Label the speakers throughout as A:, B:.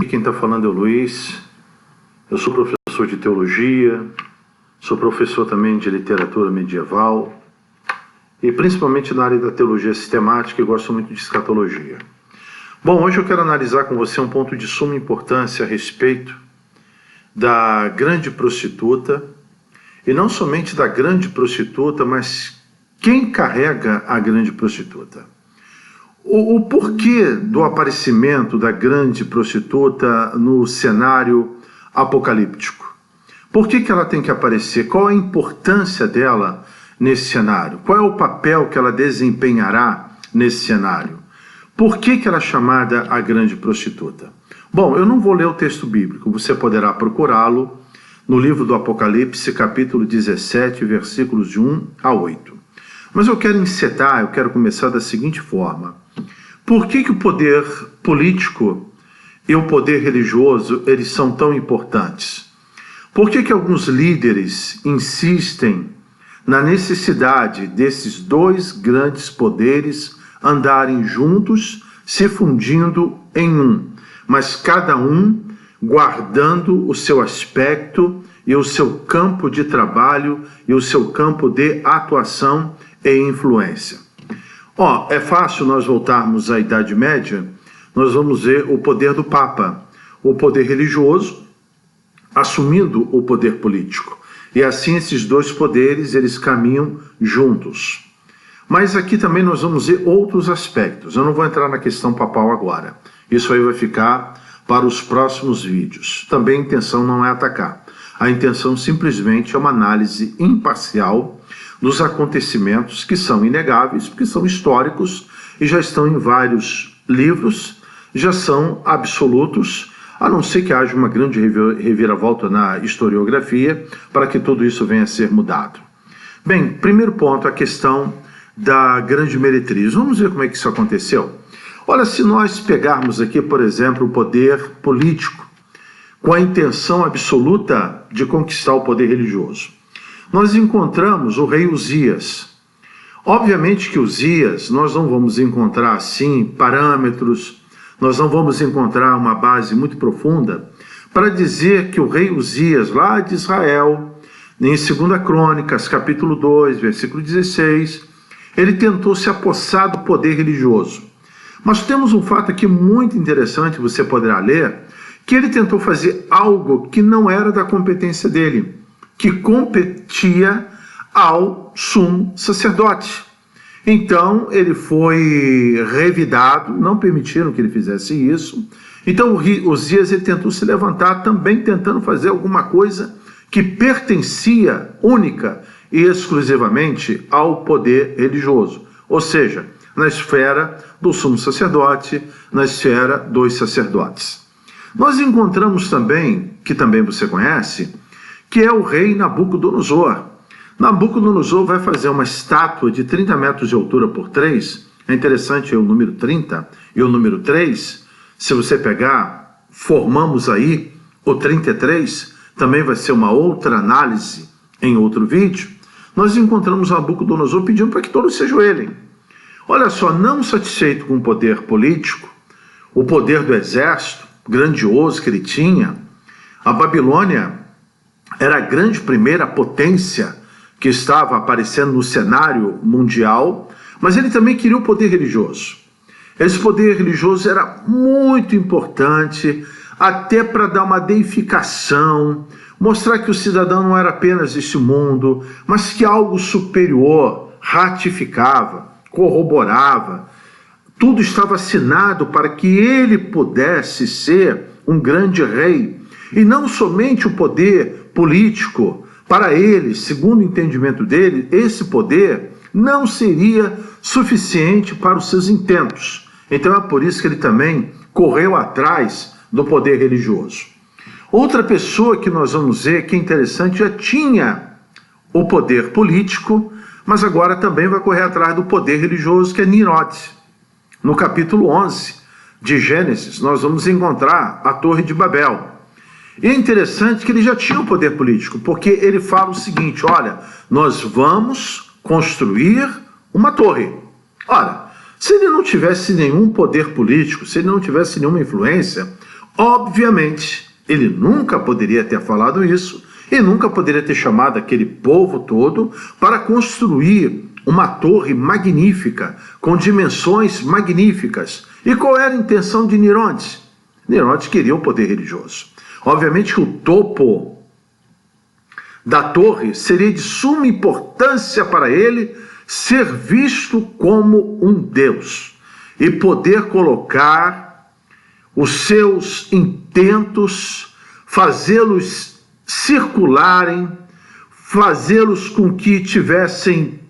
A: E quem está falando é o Luiz. Eu sou professor de teologia, sou professor também de literatura medieval e principalmente na área da teologia sistemática e gosto muito de escatologia. Bom, hoje eu quero analisar com você um ponto de suma importância a respeito da grande prostituta, e não somente da grande prostituta, mas quem carrega a grande prostituta. O porquê do aparecimento da grande prostituta no cenário apocalíptico? Por que ela tem que aparecer? Qual a importância dela nesse cenário? Qual é o papel que ela desempenhará nesse cenário? Por que ela é chamada a grande prostituta? Bom, eu não vou ler o texto bíblico, você poderá procurá-lo no livro do Apocalipse, capítulo 17, versículos de 1 a 8. Mas eu quero encetar, eu quero começar da seguinte forma. Por que o poder político e o poder religioso, eles são tão importantes? Por que alguns líderes insistem na necessidade desses dois grandes poderes andarem juntos, se fundindo em um, mas cada um guardando o seu aspecto e o seu campo de trabalho e o seu campo de atuação e influência? É fácil nós voltarmos à Idade Média, nós vamos ver o poder do Papa, o poder religioso assumindo o poder político. E assim esses dois poderes, eles caminham juntos. Mas aqui também nós vamos ver outros aspectos. Eu não vou entrar na questão papal agora. Isso aí vai ficar para os próximos vídeos. Também a intenção não é atacar. A intenção simplesmente é uma análise imparcial dos acontecimentos que são inegáveis, porque são históricos e já estão em vários livros, já são absolutos, a não ser que haja uma grande reviravolta na historiografia para que tudo isso venha a ser mudado. Bem, primeiro ponto, a questão da grande meretriz. Vamos ver como é que isso aconteceu? Olha, se nós pegarmos aqui, por exemplo, o poder político, com a intenção absoluta de conquistar o poder religioso, nós encontramos o rei Uzias. Obviamente que Uzias, nós não vamos encontrar assim parâmetros, nós não vamos encontrar uma base muito profunda para dizer que o rei Uzias, lá de Israel, em 2 Crônicas, capítulo 2, versículo 16, ele tentou se apossar do poder religioso. Mas temos um fato aqui muito interessante, você poderá ler, que ele tentou fazer algo que não era da competência dele, que competia ao sumo sacerdote. Então ele foi revidado, não permitiram que ele fizesse isso. Então Uzias ele tentou se levantar também tentando fazer alguma coisa que pertencia única e exclusivamente ao poder religioso, ou seja, na esfera do sumo sacerdote, na esfera dos sacerdotes. Nós encontramos também, que também você conhece, que é o rei Nabucodonosor. Nabucodonosor vai fazer uma estátua de 30 metros de altura por 3, é interessante o número 30 e o número 3, se você pegar, formamos aí o 33, também vai ser uma outra análise em outro vídeo. Nós encontramos Nabucodonosor pedindo para que todos se ajoelhem. Olha só, não satisfeito com o poder político, o poder do exército grandioso que ele tinha, a Babilônia era a grande primeira potência que estava aparecendo no cenário mundial, mas ele também queria o poder religioso. Esse poder religioso era muito importante, até para dar uma deificação, mostrar que o cidadão não era apenas este mundo, mas que algo superior ratificava, corroborava. Tudo estava assinado para que ele pudesse ser um grande rei. E não somente o poder político, para ele, segundo o entendimento dele, esse poder não seria suficiente para os seus intentos. Então é por isso que ele também correu atrás do poder religioso. Outra pessoa que nós vamos ver, que é interessante, já tinha o poder político, mas agora também vai correr atrás do poder religioso, que é Nimrod. No capítulo 11 de Gênesis, nós vamos encontrar a Torre de Babel. E é interessante que ele já tinha o poder político, porque ele fala o seguinte: olha, nós vamos construir uma torre. Ora, se ele não tivesse nenhum poder político, se ele não tivesse nenhuma influência, Obviamente, ele nunca poderia ter falado isso e nunca poderia ter chamado aquele povo todo para construir uma torre magnífica, com dimensões magníficas. E qual era a intenção de Nirondes? Nirondes queria o poder religioso. Obviamente que o topo da torre seria de suma importância para ele ser visto como um Deus e poder colocar os seus intentos, fazê-los circularem, fazê-los com que tivessem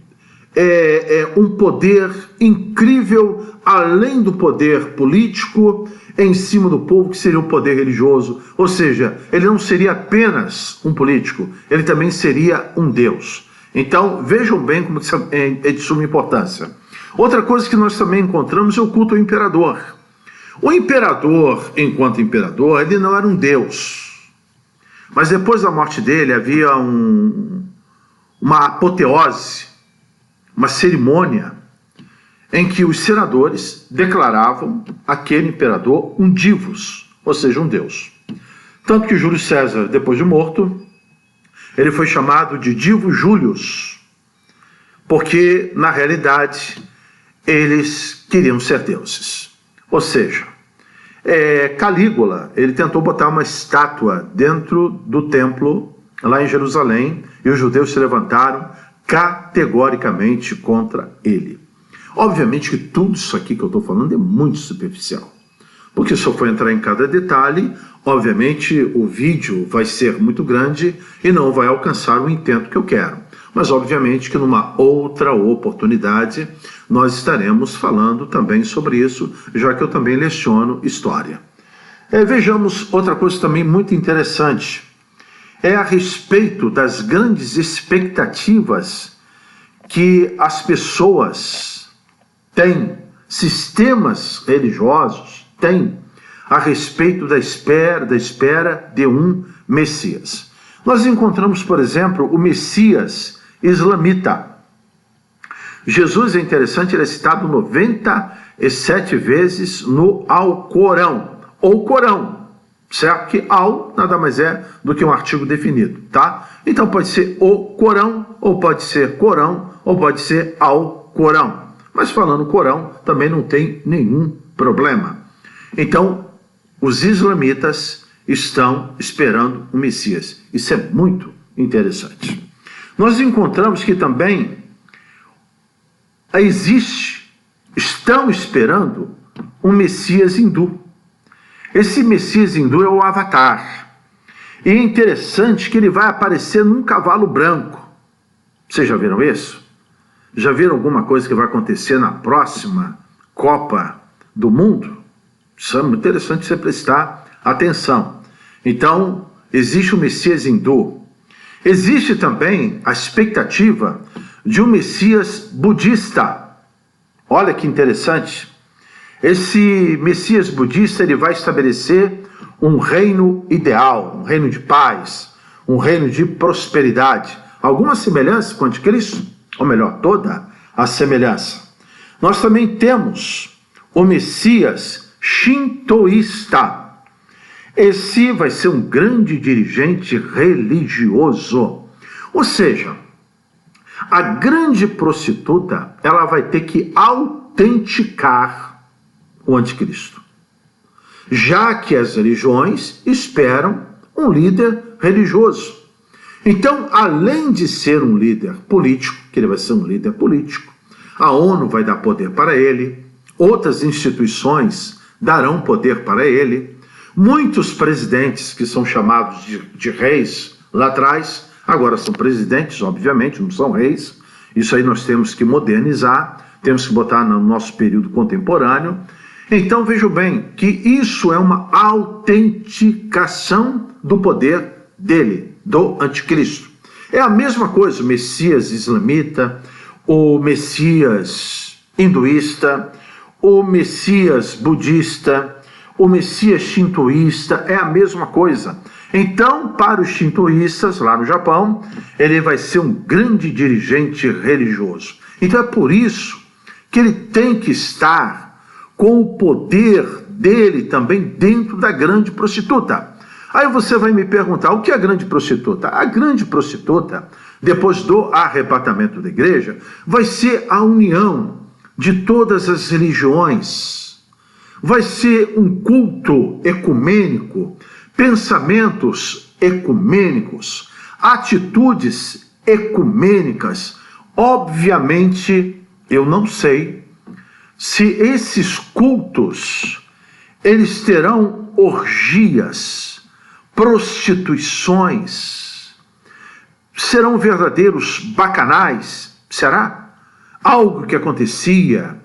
A: um poder incrível, além do poder político, em cima do povo, que seria o poder religioso. Ou seja, ele não seria apenas um político, ele também seria um Deus. Então, vejam bem como isso é de suma importância. Outra coisa que nós também encontramos é o culto ao imperador. O imperador, enquanto imperador, ele não era um Deus. Mas depois da morte dele havia uma apoteose, uma cerimônia em que os senadores declaravam aquele imperador um divus, ou seja, um deus. Tanto que Júlio César, depois de morto, ele foi chamado de Divus Július, porque, na realidade, eles queriam ser deuses. Ou seja, Calígula, ele tentou botar uma estátua dentro do templo, lá em Jerusalém, e os judeus se levantaram categoricamente contra ele. Obviamente que tudo isso aqui que eu estou falando é muito superficial, porque se eu for entrar em cada detalhe, obviamente o vídeo vai ser muito grande e não vai alcançar o intento que eu quero. Mas obviamente que numa outra oportunidade nós estaremos falando também sobre isso, já que eu também leciono história. Vejamos outra coisa também muito interessante, a respeito das grandes expectativas que as pessoas têm, sistemas religiosos têm, a respeito da espera de um Messias. Nós encontramos, por exemplo, o Messias islamita. Jesus, é interessante, ele é citado 97 vezes no Alcorão, ou Corão, certo? Que al nada mais é do que um artigo definido, tá? Então pode ser o Corão, ou pode ser Corão, ou pode ser Alcorão. Mas falando Corão, também não tem nenhum problema. Então, os islamitas estão esperando o Messias. Isso é muito interessante. Nós encontramos que também estão esperando um Messias hindu. Esse Messias hindu é o Avatar. E é interessante que ele vai aparecer num cavalo branco. Vocês já viram isso? Já viram alguma coisa que vai acontecer na próxima Copa do Mundo? Isso é muito interessante você prestar atenção. Então, existe o Messias hindu. Existe também a expectativa de um Messias budista. Olha que interessante. Esse Messias budista, ele vai estabelecer um reino ideal, um reino de paz, um reino de prosperidade. Alguma semelhança com o anticristo? Ou melhor, toda a semelhança. Nós também temos o Messias shintoísta. Esse vai ser um grande dirigente religioso. Ou seja, a grande prostituta, ela vai ter que autenticar o anticristo, já que as religiões esperam um líder religioso. Então, além de ser um líder político, que ele vai ser um líder político, a ONU vai dar poder para ele, outras instituições darão poder para ele, muitos presidentes que são chamados de reis lá atrás, agora são presidentes, obviamente, não são reis. Isso aí nós temos que modernizar, temos que botar no nosso período contemporâneo. Então vejam bem que isso é uma autenticação do poder dele, do anticristo. É a mesma coisa o Messias islamita, o Messias hinduísta, o Messias budista, o Messias shintoísta, é a mesma coisa. Então, para os shintoístas, lá no Japão, ele vai ser um grande dirigente religioso. Então é por isso que ele tem que estar com o poder dele também dentro da grande prostituta. Aí você vai me perguntar, o que é a grande prostituta? A grande prostituta, depois do arrebatamento da igreja, vai ser a união de todas as religiões. Vai ser um culto ecumênico, pensamentos ecumênicos, atitudes ecumênicas. Obviamente, eu não sei se esses cultos, eles terão orgias, prostituições, serão verdadeiros bacanais, será? Algo que acontecia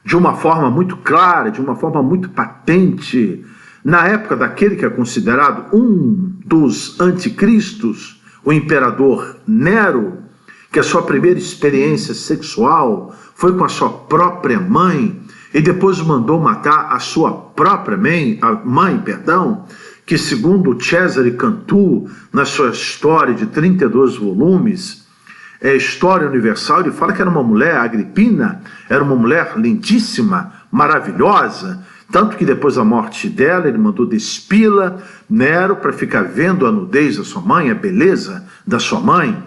A: de uma forma muito clara, de uma forma muito patente, na época daquele que é considerado um dos anticristos, o imperador Nero, que a sua primeira experiência sexual foi com a sua própria mãe, e depois mandou matar a sua própria mãe, que segundo Cesare Cantu, na sua história de 32 volumes, História Universal, ele fala que era uma mulher, Agripina, era uma mulher lindíssima, maravilhosa, tanto que depois da morte dela, ele mandou despila Nero para ficar vendo a nudez da sua mãe, a beleza da sua mãe.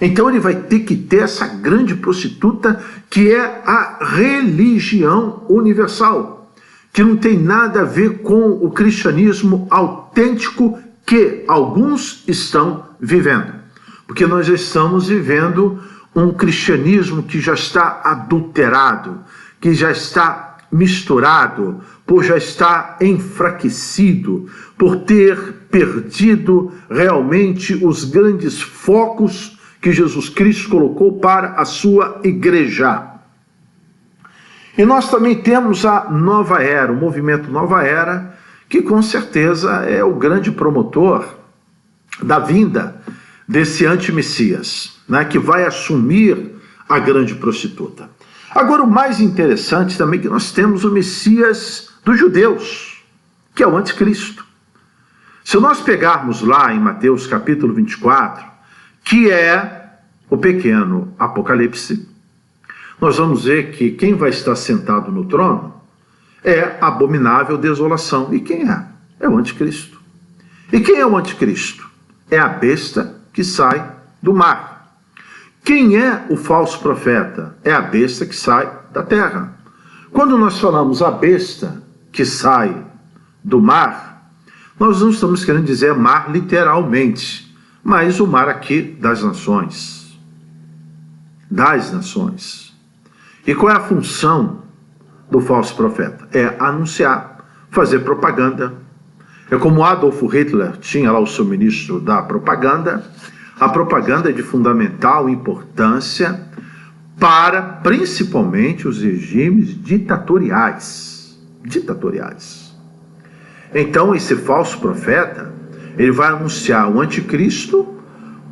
A: Então ele vai ter que ter essa grande prostituta que é a religião universal, que não tem nada a ver com o cristianismo autêntico que alguns estão vivendo. Porque nós já estamos vivendo um cristianismo que já está adulterado, que já está misturado, por já estar enfraquecido, por ter perdido realmente os grandes focos que Jesus Cristo colocou para a sua igreja. E nós também temos a Nova Era, o movimento Nova Era, que com certeza é o grande promotor da vinda desse anti-messias, né, que vai assumir a grande prostituta. Agora, o mais interessante também é que nós temos o Messias dos judeus, que é o anticristo. Se nós pegarmos lá em Mateus capítulo 24, que é o pequeno Apocalipse, nós vamos ver que quem vai estar sentado no trono é a abominável desolação. E quem é? É o anticristo. E quem é o anticristo? É a besta que sai do mar. Quem é o falso profeta? É a besta que sai da terra. Quando nós falamos a besta que sai do mar, nós não estamos querendo dizer mar literalmente, mas o mar aqui das nações. Das nações. E qual é a função do falso profeta? É anunciar, fazer propaganda. É como Adolf Hitler tinha lá o seu ministro da propaganda. A propaganda é de fundamental importância para, principalmente, os regimes ditatoriais. Então, esse falso profeta, ele vai anunciar o anticristo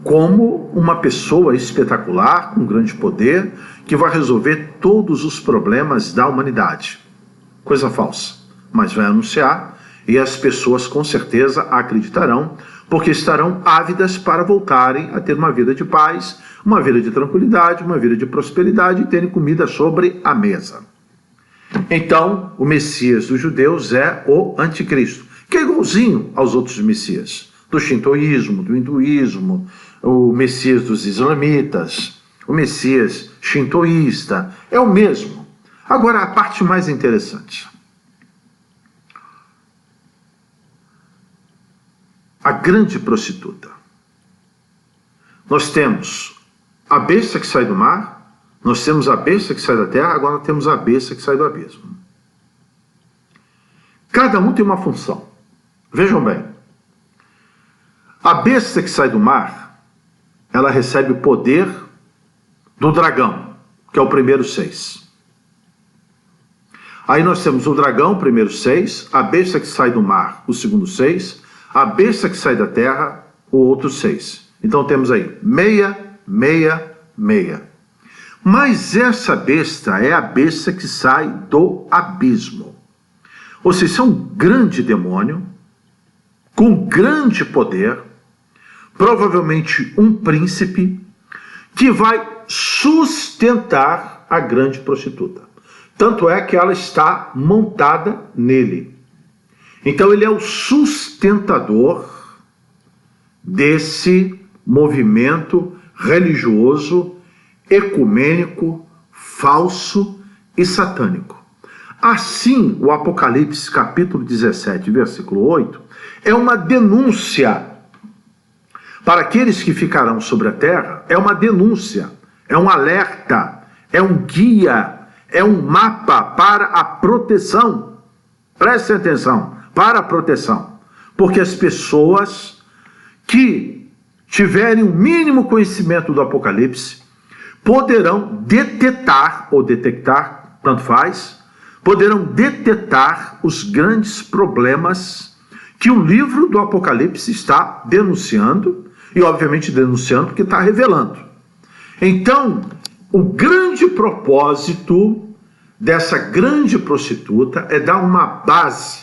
A: como uma pessoa espetacular, com grande poder, que vai resolver todos os problemas da humanidade. Coisa falsa, mas vai anunciar, e as pessoas com certeza acreditarão, porque estarão ávidas para voltarem a ter uma vida de paz, uma vida de tranquilidade, uma vida de prosperidade e terem comida sobre a mesa. Então, o Messias dos judeus é o anticristo, que é igualzinho aos outros Messias, do shintoísmo, do hinduísmo, o Messias dos islamitas, o Messias shintoísta, é o mesmo. Agora, a parte mais interessante. A grande prostituta. Nós temos a besta que sai do mar, nós temos a besta que sai da terra, agora nós temos a besta que sai do abismo. Cada um tem uma função. Vejam bem. A besta que sai do mar, ela recebe o poder do dragão, que é o primeiro 6. Aí nós temos o dragão, o primeiro 6, a besta que sai do mar, o segundo 6, a besta que sai da terra, o outro 6. Então temos aí 6, 6, 6. Mas essa besta é a besta que sai do abismo. Ou seja, é um grande demônio, com grande poder, provavelmente um príncipe, que vai sustentar a grande prostituta. Tanto é que ela está montada nele. Então ele é o sustentador desse movimento religioso, ecumênico, falso e satânico. Assim, o Apocalipse capítulo 17, versículo 8, é uma denúncia para aqueles que ficarão sobre a terra, é uma denúncia, é um alerta, é um guia, é um mapa para a proteção. Prestem atenção, para a proteção. Porque as pessoas que tiverem o mínimo conhecimento do Apocalipse poderão detectar, ou detectar, tanto faz, poderão detectar os grandes problemas que o livro do Apocalipse está denunciando, e obviamente denunciando porque está revelando. Então, o grande propósito dessa grande prostituta é dar uma base,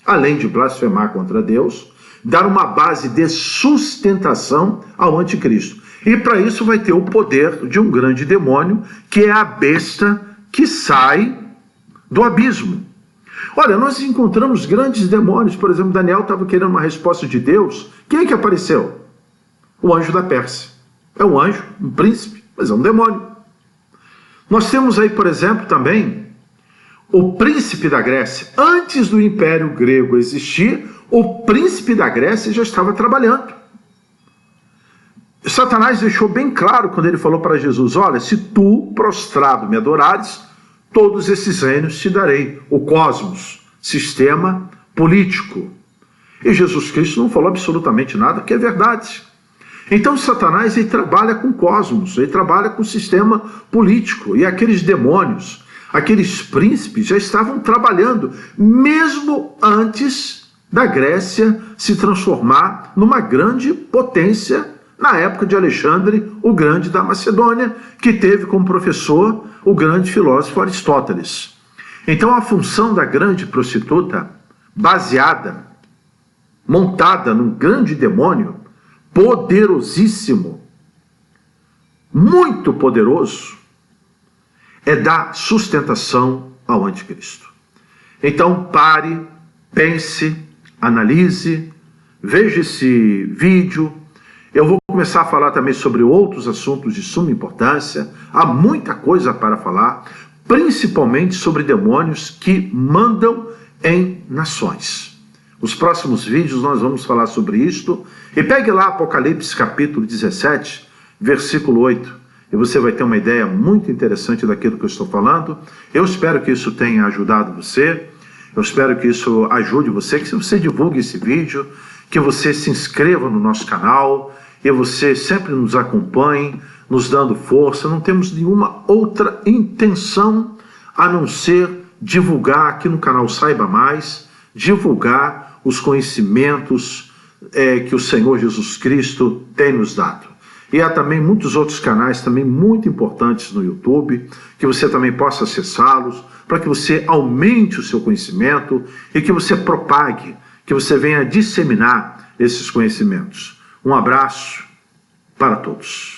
A: além de blasfemar contra Deus, dar uma base de sustentação ao anticristo. E para isso vai ter o poder de um grande demônio, que é a besta que sai do abismo. Olha, nós encontramos grandes demônios, por exemplo, Daniel estava querendo uma resposta de Deus. Quem é que apareceu? O anjo da Pérsia. É um anjo, um príncipe, mas é um demônio. Nós temos aí, por exemplo, também o príncipe da Grécia. Antes do Império Grego existir, o príncipe da Grécia já estava trabalhando. Satanás deixou bem claro quando ele falou para Jesus: olha, se tu prostrado me adorares, todos esses reinos te darei. O cosmos, sistema político. E Jesus Cristo não falou absolutamente nada, que é verdade. Então Satanás, ele trabalha com o cosmos, ele trabalha com o sistema político, e aqueles demônios, aqueles príncipes já estavam trabalhando, mesmo antes da Grécia se transformar numa grande potência, na época de Alexandre o Grande da Macedônia, que teve como professor o grande filósofo Aristóteles. Então a função da grande prostituta, baseada, montada num grande demônio, poderosíssimo, muito poderoso, é dar sustentação ao anticristo. Então pare, pense, analise, veja esse vídeo. Eu vou começar a falar também sobre outros assuntos de suma importância. Há muita coisa para falar, principalmente sobre demônios que mandam em nações. Os próximos vídeos nós vamos falar sobre isto. E pegue lá Apocalipse capítulo 17, versículo 8. E você vai ter uma ideia muito interessante daquilo que eu estou falando. Eu espero que isso tenha ajudado você. Eu espero que isso ajude você, que você divulgue esse vídeo, que você se inscreva no nosso canal, e você sempre nos acompanhe, nos dando força. Não temos nenhuma outra intenção a não ser divulgar aqui no canal Saiba Mais, divulgar os conhecimentos que o Senhor Jesus Cristo tem nos dado. E há também muitos outros canais também muito importantes no YouTube, que você também possa acessá-los, para que você aumente o seu conhecimento e que você propague, que você venha disseminar esses conhecimentos. Um abraço para todos.